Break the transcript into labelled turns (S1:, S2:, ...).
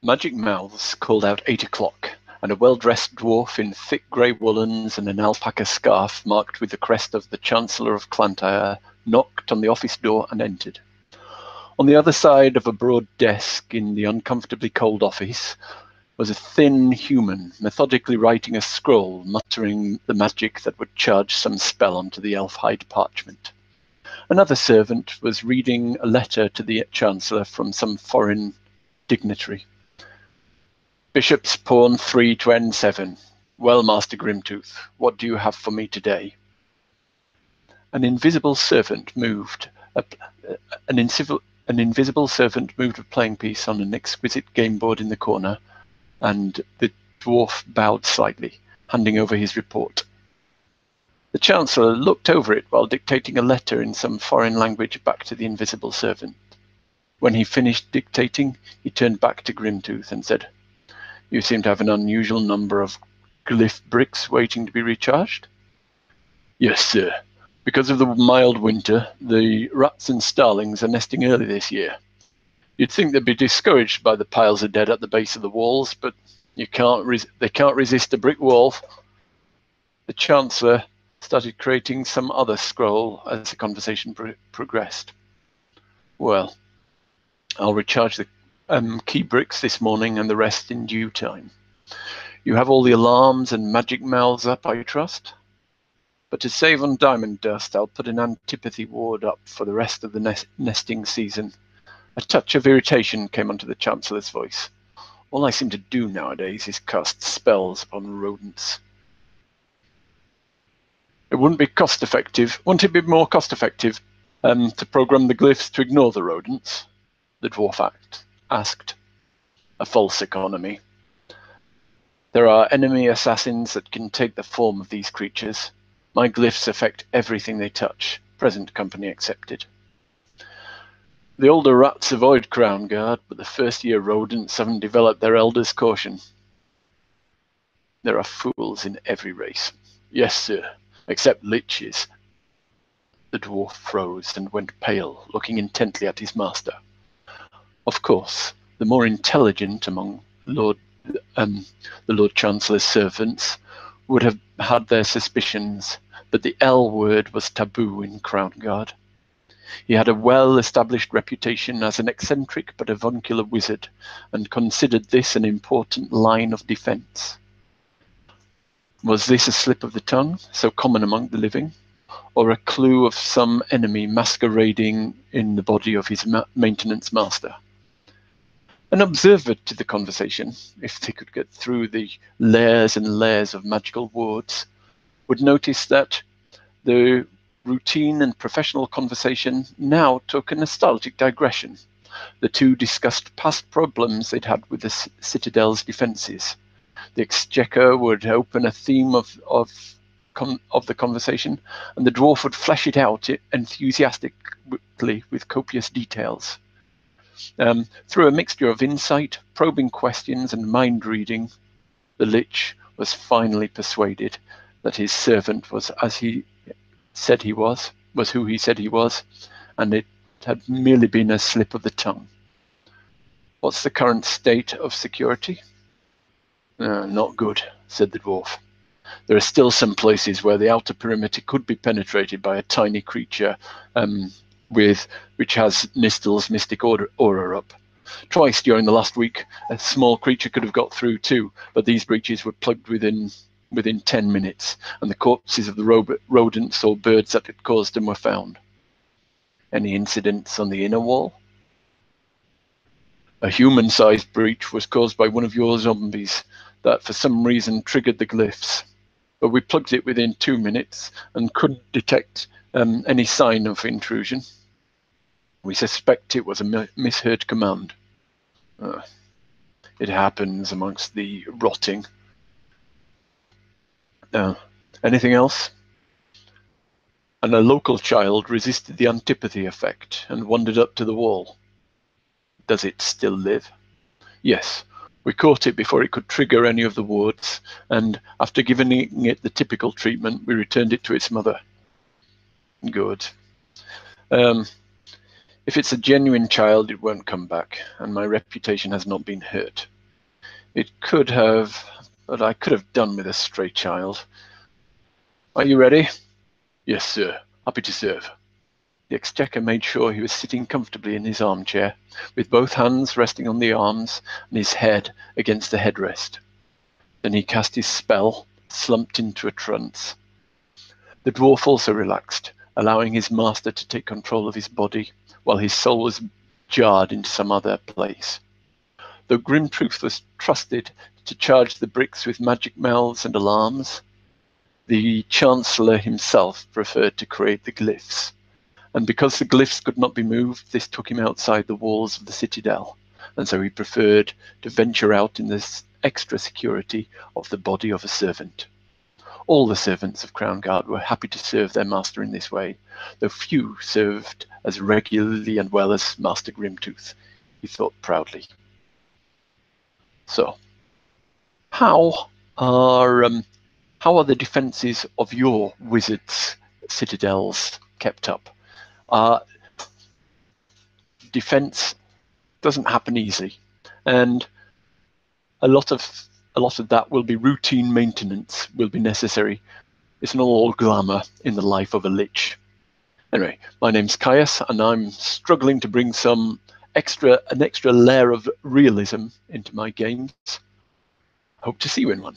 S1: Magic mouths called out 8 o'clock, and a well-dressed dwarf in thick grey woolens and an alpaca scarf marked with the crest of the Chancellor of Clantyre knocked on the office door and entered. On the other side of a broad desk in the uncomfortably cold office was a thin human, methodically writing a scroll, muttering the magic that would charge some spell onto the elf-hide parchment. Another servant was reading a letter to the Chancellor from some foreign dignitary. Bishop's Pawn 3 to N7. Well, Master Grimtooth, what do you have for me today? An invisible servant moved a playing piece on an exquisite game board in the corner, and the dwarf bowed slightly, handing over his report. The Chancellor looked over it while dictating a letter in some foreign language back to the invisible servant. When he finished dictating, he turned back to Grimtooth and said, "You seem to have an unusual number of glyph bricks waiting to be recharged?" "Yes, sir. Because of the mild winter, the rats and starlings are nesting early this year. You'd think they'd be discouraged by the piles of dead at the base of the walls, but they can't resist a brick wall." The Chancellor started creating some other scroll as the conversation progressed. "Well, I'll recharge the key bricks this morning and the rest in due time. You have all the alarms and magic mouths up, I trust? But to save on diamond dust, I'll put an antipathy ward up for the rest of the nesting season." A touch of irritation came onto the Chancellor's voice. "All I seem to do nowadays is cast spells upon rodents." Wouldn't it be more cost-effective to program the glyphs to ignore the rodents?" the dwarf asked. "A false economy. There are enemy assassins that can take the form of these creatures. My glyphs affect everything they touch, present company excepted. The older rats avoid Crown Guard, but the first-year rodents haven't developed their elder's caution. There are fools in every race. Yes, sir, except liches." The dwarf froze and went pale, looking intently at his master. Of course, the more intelligent among the Lord Chancellor's servants would have had their suspicions, but the L word was taboo in Crown Guard. He had a well-established reputation as an eccentric but avuncular wizard, and considered this an important line of defense. Was this a slip of the tongue, so common among the living, or a clue of some enemy masquerading in the body of his maintenance master? An observer to the conversation, if they could get through the layers and layers of magical wards, would notice that the routine and professional conversation now took a nostalgic digression. The two discussed past problems they'd had with the Citadel's defences. The Exchequer would open a theme of the conversation, and the dwarf would flesh it out enthusiastically with copious details. Through a mixture of insight, probing questions, and mind reading, the Lich was finally persuaded that his servant was who he said he was, and it had merely been a slip of the tongue. "What's the current state of security?" "Not good," said the dwarf. "There are still some places where the outer perimeter could be penetrated by a tiny creature which has Nistel's mystic aura up. Twice during the last week, a small creature could have got through too, but these breaches were plugged within 10 minutes, and the corpses of the rodents or birds that had caused them were found." "Any incidents on the inner wall?" "A human-sized breach was caused by one of your zombies that for some reason triggered the glyphs, but we plugged it within 2 minutes and couldn't detect any sign of intrusion. We suspect it was a misheard command." "It happens amongst the rotting." "Anything else?" "And a local child resisted the antipathy effect and wandered up to the wall." "Does it still live?" "Yes. We caught it before it could trigger any of the wards, and after giving it the typical treatment, we returned it to its mother." "Good. If it's a genuine child, it won't come back, and my reputation has not been hurt. It could have, but I could have done with a stray child. Are you ready? Yes, sir. Happy to serve. The Exchequer made sure he was sitting comfortably in his armchair, with both hands resting on the arms and his head against the headrest. Then he cast his spell, slumped into a trance. The dwarf also relaxed, allowing his master to take control of his body, while his soul was jarred into some other place. Though Grimtooth was trusted to charge the bricks with magic mouths and alarms, the Chancellor himself preferred to create the glyphs. And because the glyphs could not be moved, this took him outside the walls of the citadel, and so he preferred to venture out in this extra security of the body of a servant. All the servants of Crownguard were happy to serve their master in this way, though few served as regularly and well as Master Grimtooth, he thought proudly. So, how are the defenses of your wizards' citadels kept up? Defense doesn't happen easily, and a lot of that will be routine maintenance, will be necessary. It's not all glamour in the life of a lich. Anyway, my name's Caius, and I'm struggling to bring an extra layer of realism into my games. Hope to see you in one.